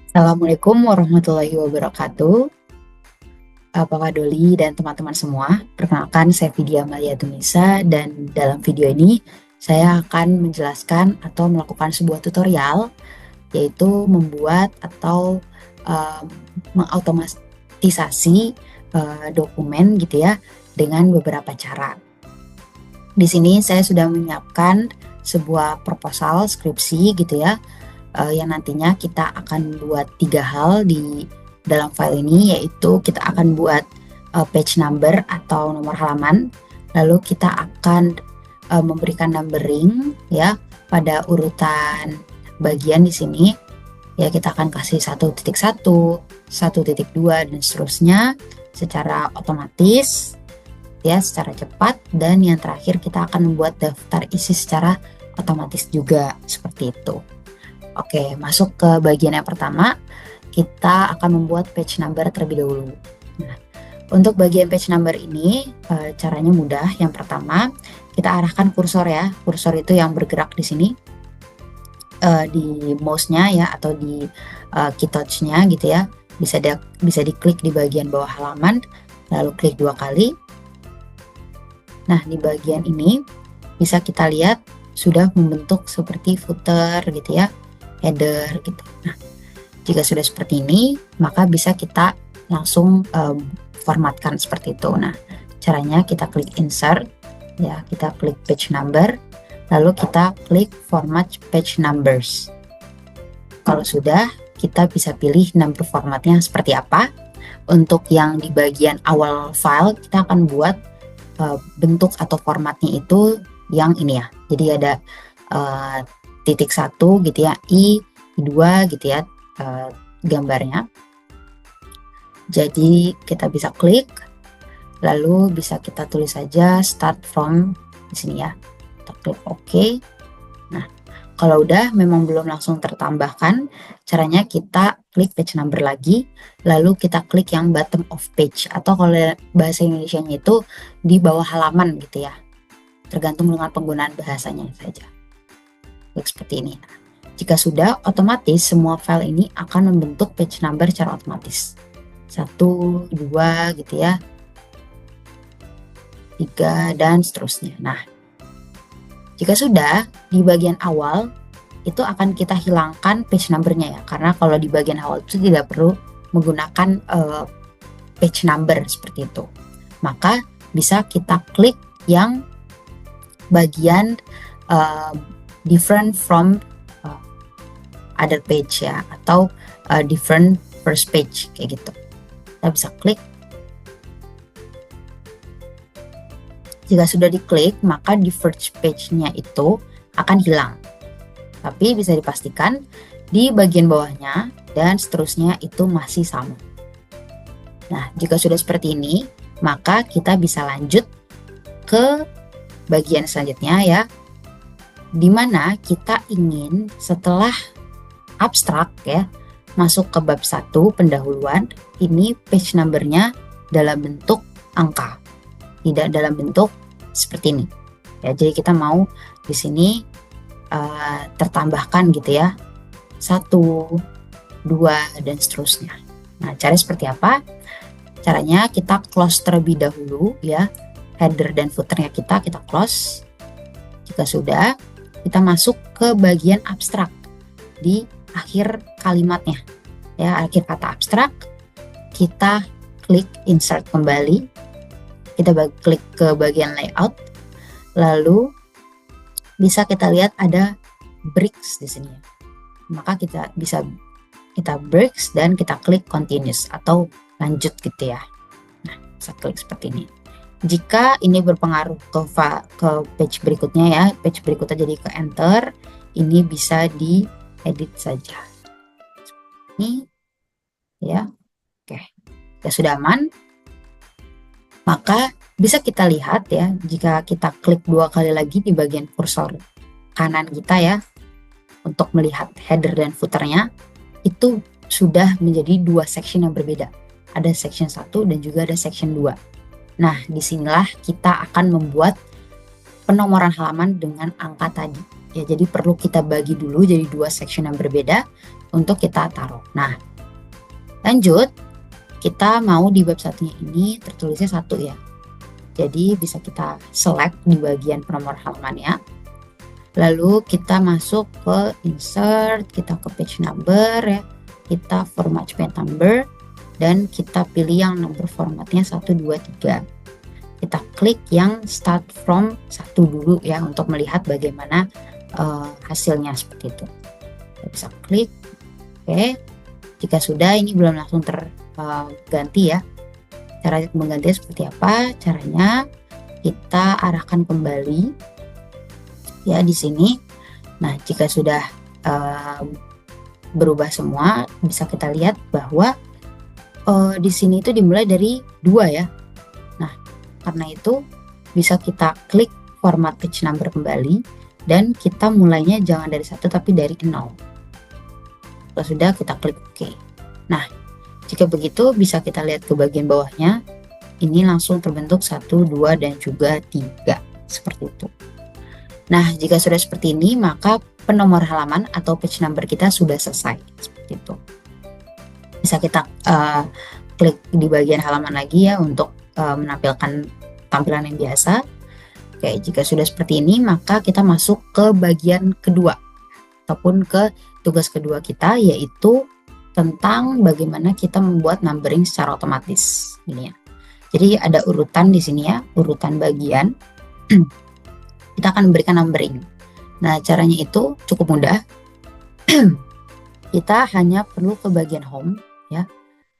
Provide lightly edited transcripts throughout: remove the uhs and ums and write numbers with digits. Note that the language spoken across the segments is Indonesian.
Assalamualaikum warahmatullahi wabarakatuh. Apa Kak Doli dan teman-teman semua? Perkenalkan, saya Vidya Amalia Tunisa dan dalam video ini saya akan menjelaskan atau melakukan sebuah tutorial, yaitu membuat atau mengautomatisasi dokumen gitu ya dengan beberapa cara. Di sini saya sudah menyiapkan sebuah proposal skripsi gitu ya, yang nantinya kita akan buat 3 hal di dalam file ini, yaitu kita akan buat page number atau nomor halaman, lalu kita akan memberikan numbering ya pada urutan bagian di sini. Ya, kita akan kasih 1.1, 1.2 dan seterusnya secara otomatis ya, secara cepat. Dan yang terakhir kita akan membuat daftar isi secara otomatis juga seperti itu. Oke, masuk ke bagian yang pertama, kita akan membuat page number terlebih dahulu. Nah, untuk bagian page number ini caranya mudah. Yang pertama, kita arahkan kursor ya. Kursor itu yang bergerak di sini, di mouse-nya ya, atau di key touch-nya gitu ya. Bisa diklik di bagian bawah halaman, lalu klik 2 kali. Nah, di bagian ini bisa kita lihat sudah membentuk seperti footer gitu ya, header gitu. Nah, jika sudah seperti ini, maka bisa kita langsung formatkan seperti itu. Nah, caranya kita klik insert ya, kita klik page number, lalu kita klik format page numbers. Kalau sudah, kita bisa pilih number formatnya seperti apa. Untuk yang di bagian awal file, kita akan buat bentuk atau formatnya itu yang ini ya. Jadi ada titik 1 gitu ya, I2 gitu ya gambarnya. Jadi kita bisa klik, lalu bisa kita tulis saja start from di sini ya. Kita klik OK. Nah, kalau udah memang belum langsung tertambahkan, caranya kita klik page number lagi, lalu kita klik yang bottom of page, atau kalau bahasa Indonesianya itu di bawah halaman gitu ya. Tergantung dengan penggunaan bahasanya saja. Klik seperti ini. Jika sudah, otomatis semua file ini akan membentuk page number secara otomatis. 1, 2 gitu ya, 3 dan seterusnya. Nah, jika sudah, di bagian awal itu akan kita hilangkan page numbernya ya, karena kalau di bagian awal itu tidak perlu menggunakan page number seperti itu. Maka bisa kita klik yang bagian different from other page ya, atau different first page kayak gitu. Kita bisa klik. Jika sudah diklik, maka di first page-nya itu akan hilang. Tapi bisa dipastikan di bagian bawahnya dan seterusnya itu masih sama. Nah, jika sudah seperti ini, maka kita bisa lanjut ke bagian selanjutnya ya, dimana kita ingin setelah abstrak ya, masuk ke bab 1 pendahuluan, ini page numbernya dalam bentuk angka, tidak dalam bentuk seperti ini ya. Jadi kita mau di sini tertambahkan gitu ya, 1, 2 dan seterusnya. Nah, cara seperti apa? Caranya kita close terlebih dahulu ya, header dan footernya kita close. Jika sudah, kita masuk ke bagian abstrak di akhir kalimatnya ya, akhir kata abstrak. Kita klik insert kembali, kita klik ke bagian layout, lalu bisa kita lihat ada breaks di sini. Maka kita bisa breaks dan kita klik continuous atau lanjut gitu ya. Nah, bisa klik seperti ini. Jika ini berpengaruh ke page berikutnya ya, page berikutnya jadi ke enter, ini bisa diedit saja. Ini ya. Oke. Ya sudah aman. Maka bisa kita lihat ya, jika kita klik 2 kali lagi di bagian kursor kanan kita ya, untuk melihat header dan footernya, itu sudah menjadi 2 section yang berbeda. Ada section 1 dan juga ada section 2. Nah, disinilah kita akan membuat penomoran halaman dengan angka tadi. Ya, jadi perlu kita bagi dulu jadi 2 section yang berbeda untuk kita taruh. Nah, lanjut, kita mau di bab satunya ini tertulisnya 1 ya. Jadi bisa kita select di bagian penomor halamannya. Lalu kita masuk ke insert, kita ke page number ya. Kita format page number dan kita pilih yang number formatnya 1, 2, 3. Kita klik yang start from 1 dulu ya untuk melihat bagaimana hasilnya seperti itu. Kita bisa klik. Oke. Jika sudah, ini belum langsung terganti ya. Cara menggantinya seperti apa? Caranya kita arahkan kembali ya di sini. Nah, jika sudah berubah semua, bisa kita lihat bahwa di sini itu dimulai dari 2 ya. Nah, karena itu bisa kita klik format page number kembali dan kita mulainya jangan dari 1 tapi dari 0. Kalau sudah, kita klik OK. Nah, jika begitu bisa kita lihat ke bagian bawahnya, ini langsung terbentuk 1, 2, dan juga 3 seperti itu. Nah, jika sudah seperti ini, maka penomor halaman atau page number kita sudah selesai seperti itu. Bisa kita klik di bagian halaman lagi ya untuk menampilkan tampilan yang biasa. Oke, jika sudah seperti ini, maka kita masuk ke bagian kedua ataupun ke tugas kedua kita, yaitu tentang bagaimana kita membuat numbering secara otomatis ini ya. Jadi ada urutan di sini ya, urutan bagian. Kita akan memberikan numbering. Nah, caranya itu cukup mudah. Kita hanya perlu ke bagian home ya.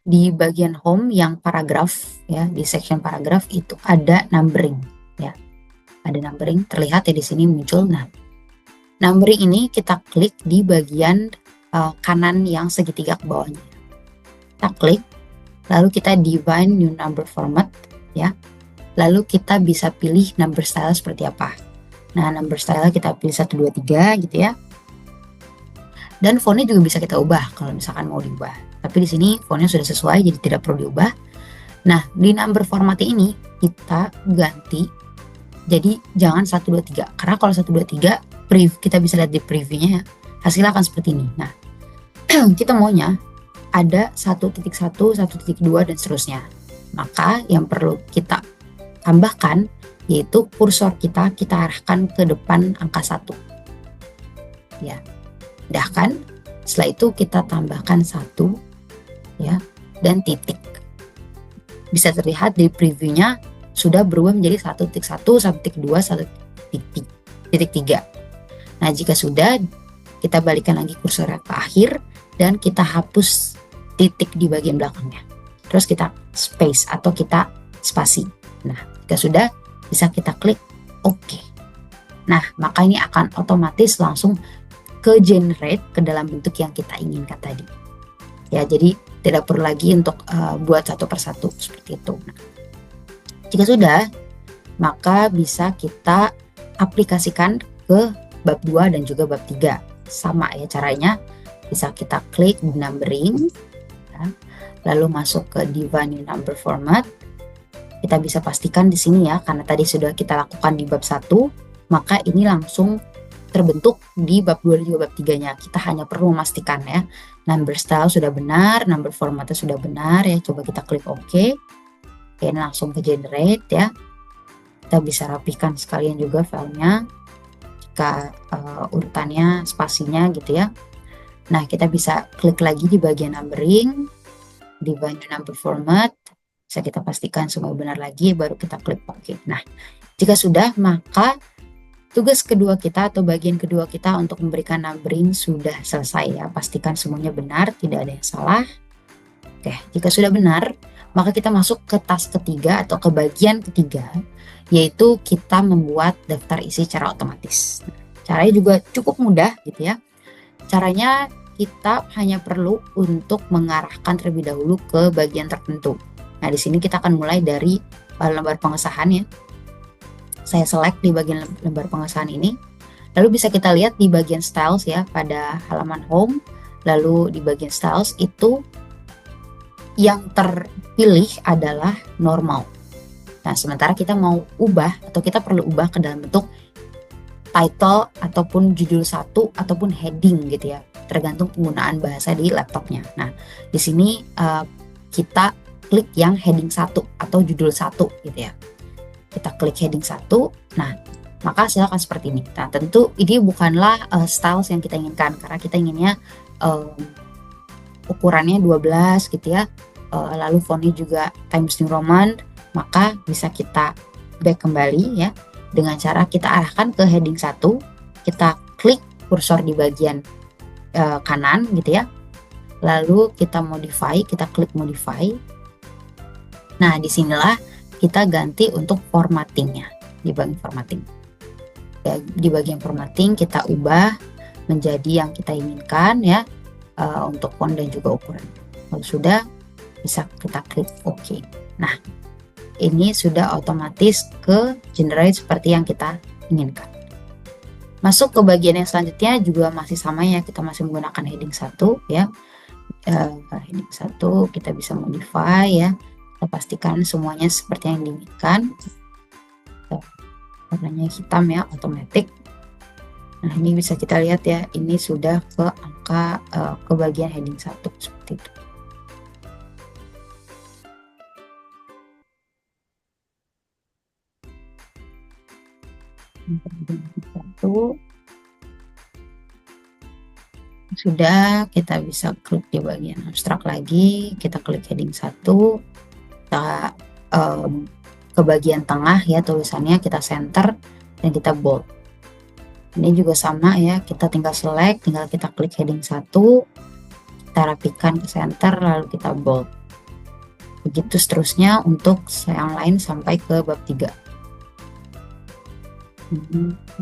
Di bagian home yang paragraf ya, di section paragraf itu ada numbering ya. Ada numbering terlihat ya di sini muncul. Nah, numbering ini kita klik di bagian kanan yang segitiga ke bawahnya. Kita klik, lalu kita define new number format ya. Lalu kita bisa pilih number style seperti apa. Nah, number style kita pilih 1, 2, 3 gitu ya. Dan fontnya juga bisa kita ubah kalau misalkan mau diubah. Tapi di sini fontnya sudah sesuai jadi tidak perlu diubah. Nah, di number format ini kita ganti jadi jangan 1, 2, 3. Karena kalau 1, 2, 3 kita bisa lihat di previewnya ya, hasilnya akan seperti ini. Nah, kita maunya ada 1.1, 1.2 dan seterusnya. Maka yang perlu kita tambahkan yaitu kursor kita arahkan ke depan angka 1 ya. Sedangkan setelah itu kita tambahkan 1 ya dan titik. Bisa terlihat di previewnya sudah berubah menjadi 1.1, 1.2, 1.3. Nah, jika sudah, kita balikan lagi kursor ke akhir dan kita hapus titik di bagian belakangnya. Terus kita space atau kita spasi. Nah, jika sudah, bisa kita klik OK. Nah, maka ini akan otomatis langsung ke generate ke dalam bentuk yang kita inginkan tadi. Ya, jadi tidak perlu lagi untuk buat satu persatu seperti itu. Nah, jika sudah, maka bisa kita aplikasikan ke bab 2 dan juga bab 3. Sama ya caranya, bisa kita klik di numbering, ya, lalu masuk ke define number format. Kita bisa pastikan di sini ya, karena tadi sudah kita lakukan di bab 1, maka ini langsung terbentuk di bab 2 dan juga bab 3-nya. Kita hanya perlu memastikan ya, number style sudah benar, number formatnya sudah benar ya. Coba kita klik OK. Oke, ini langsung ke generate ya. Kita bisa rapikan sekalian juga filenya jika urutannya, spasinya gitu ya. Nah, kita bisa klik lagi di bagian numbering, define number format. Bisa kita pastikan semua benar lagi, baru kita klik OK. Nah, jika sudah, maka tugas kedua kita atau bagian kedua kita untuk memberikan numbering sudah selesai ya. Pastikan semuanya benar, tidak ada yang salah. Oke, jika sudah benar, maka kita masuk ke task ketiga atau ke bagian ketiga, yaitu kita membuat daftar isi secara otomatis. Caranya juga cukup mudah gitu ya. Caranya kita hanya perlu untuk mengarahkan terlebih dahulu ke bagian tertentu. Nah, di sini kita akan mulai dari lembar pengesahan ya. Saya select di bagian lembar pengesahan ini. Lalu bisa kita lihat di bagian styles ya, pada halaman home. Lalu di bagian styles itu yang terpilih adalah normal. Nah, sementara kita mau ubah atau kita perlu ubah ke dalam bentuk title ataupun judul satu ataupun heading gitu ya, tergantung penggunaan bahasa di laptopnya. Nah, di sini kita klik yang heading 1 atau judul 1 gitu ya. Kita klik heading 1. Nah, maka hasilnya akan seperti ini. Nah, tentu ini bukanlah styles yang kita inginkan, karena kita inginnya ukurannya 12 gitu ya. Lalu fontnya juga Times New Roman, maka bisa kita back kembali ya dengan cara kita arahkan ke heading 1, kita klik kursor di bagian kanan gitu ya. Lalu kita modify, kita klik modify. Nah, disinilah kita ganti untuk formattingnya di bagian formatting. Ya, di bagian formatting kita ubah menjadi yang kita inginkan ya, untuk font dan juga ukuran. Kalau sudah, bisa kita klik OK. Nah, ini sudah otomatis ke generate seperti yang kita inginkan. Masuk ke bagian yang selanjutnya juga masih sama ya, kita masih menggunakan heading 1 ya. Heading 1 kita bisa modify ya, kita pastikan semuanya seperti yang diinginkan. Warnanya hitam ya, otomatis. Nah, ini bisa kita lihat ya, ini sudah ke angka ke bagian heading 1 seperti itu. Sudah, kita bisa klik di bagian abstrak lagi, kita klik heading 1, kita ke bagian tengah ya, tulisannya kita center dan kita bold. Ini juga sama ya, kita tinggal select, tinggal kita klik heading 1, kita rapikan ke center, lalu kita bold. Begitu seterusnya untuk yang lain sampai ke bab 3.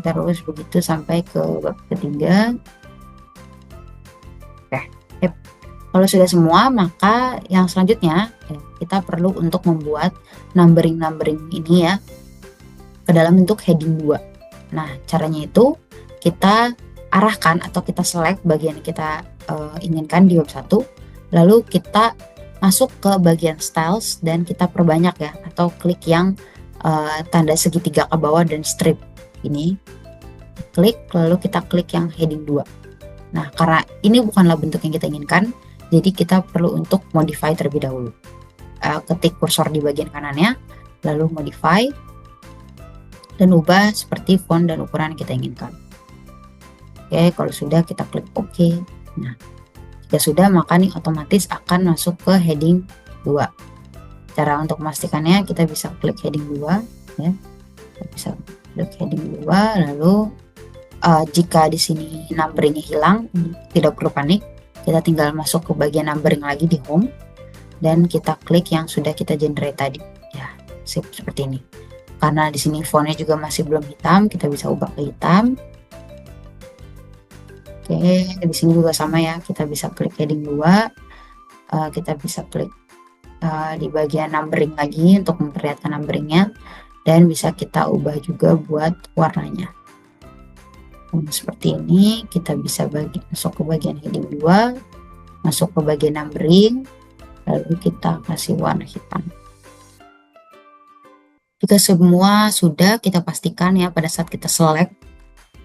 Terus begitu sampai ke bab ketiga. Oke, kalau sudah semua, maka yang selanjutnya kita perlu untuk membuat numbering ini ya ke dalam bentuk heading 2. Nah, caranya itu kita arahkan atau kita select bagian yang kita inginkan di bab 1, lalu kita masuk ke bagian styles dan kita perbanyak ya, atau klik yang tanda segitiga ke bawah dan strip ini, klik, lalu kita klik yang heading 2. Nah, karena ini bukanlah bentuk yang kita inginkan, jadi kita perlu untuk modify terlebih dahulu. Ketik kursor di bagian kanannya, lalu modify dan ubah seperti font dan ukuran yang kita inginkan. Oke, kalau sudah kita klik OK. Nah, jika sudah, maka ini otomatis akan masuk ke heading 2. Cara untuk memastikannya, kita bisa klik heading 2 ya. Kita bisa klik heading 2, lalu jika di sini numberingnya hilang, tidak perlu panik, kita tinggal masuk ke bagian numbering lagi di home dan kita klik yang sudah kita generate tadi ya, seperti ini. Karena di sini fontnya juga masih belum hitam, kita bisa ubah ke hitam. Oke, di sini juga sama ya, kita bisa klik heading 2, kita bisa klik di bagian numbering lagi untuk memperlihatkan numberingnya, dan bisa kita ubah juga buat warnanya. Seperti ini, kita bisa masuk ke bagian heading 2, masuk ke bagian numbering, lalu kita kasih warna hitam. Jika semua sudah, kita pastikan ya pada saat kita select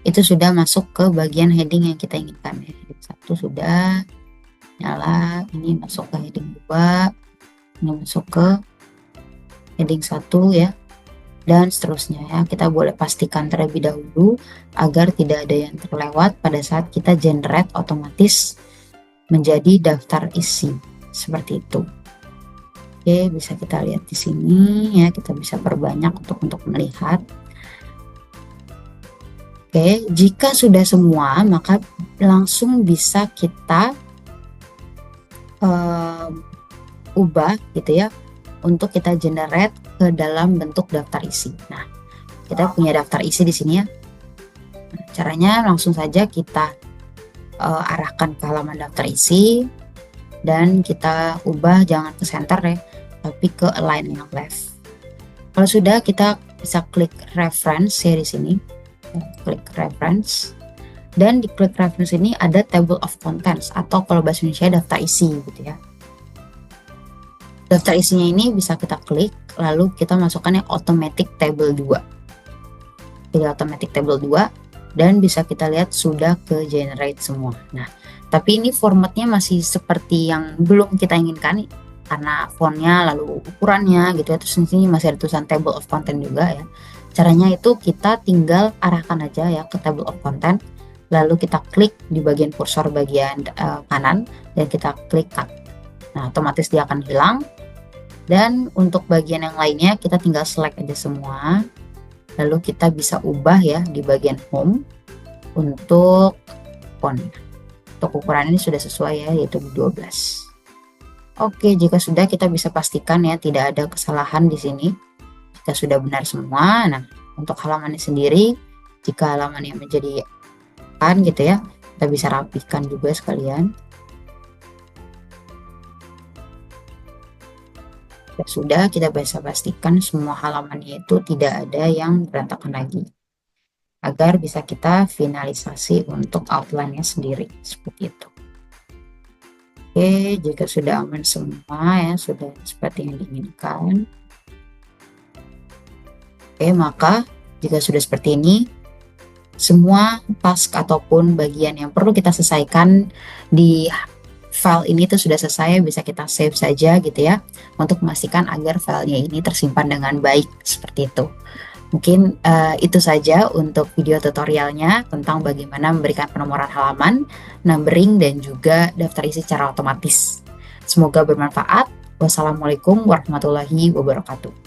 itu sudah masuk ke bagian heading yang kita inginkan ya. Heading 1 sudah nyala, ini masuk ke heading 2, ini masuk ke heading 1 ya, dan seterusnya ya. Kita boleh pastikan terlebih dahulu agar tidak ada yang terlewat pada saat kita generate otomatis menjadi daftar isi seperti itu. Oke, bisa kita lihat di sini ya, kita bisa perbanyak untuk melihat. Oke, jika sudah semua, maka langsung bisa kita ubah gitu ya, untuk kita generate ke dalam bentuk daftar isi. Nah, kita punya daftar isi di sini ya. Nah, caranya langsung saja kita arahkan ke halaman daftar isi dan kita ubah jangan ke center ya, tapi ke align yang left. Kalau sudah, kita bisa klik reference ya di sini. Klik reference, dan di klik reference ini ada table of contents atau kalau bahasa Indonesia daftar isi gitu ya. Daftar isinya ini bisa kita klik, lalu kita masukkan yang automatic table 2. Jadi automatic table 2, dan bisa kita lihat sudah ke generate semua. Nah, tapi ini formatnya masih seperti yang belum kita inginkan karena fontnya lalu ukurannya gitu ya, terus di sini masih ada tulisan table of content juga ya. Caranya itu kita tinggal arahkan aja ya ke table of content, lalu kita klik di bagian kursor bagian kanan dan kita klik cut. Nah, otomatis dia akan hilang. Dan untuk bagian yang lainnya kita tinggal select aja semua, lalu kita bisa ubah ya di bagian home untuk font. Untuk ukuran ini sudah sesuai ya, yaitu 12. Oke, jika sudah kita bisa pastikan ya tidak ada kesalahan di sini. Jika sudah benar semua, nah untuk halamannya sendiri, jika halamannya menjadi gitu ya, kita bisa rapikan juga sekalian. Sudah, kita bisa pastikan semua halamannya itu tidak ada yang berantakan lagi, agar bisa kita finalisasi untuk outline-nya sendiri, seperti itu. Oke, jika sudah aman semua ya, sudah seperti yang diinginkan. Oke, maka jika sudah seperti ini, semua task ataupun bagian yang perlu kita selesaikan di file ini tuh sudah selesai, bisa kita save saja gitu ya, untuk memastikan agar filenya ini tersimpan dengan baik, seperti itu. Mungkin itu saja untuk video tutorialnya tentang bagaimana memberikan penomoran halaman, numbering, dan juga daftar isi secara otomatis. Semoga bermanfaat. Wassalamualaikum warahmatullahi wabarakatuh.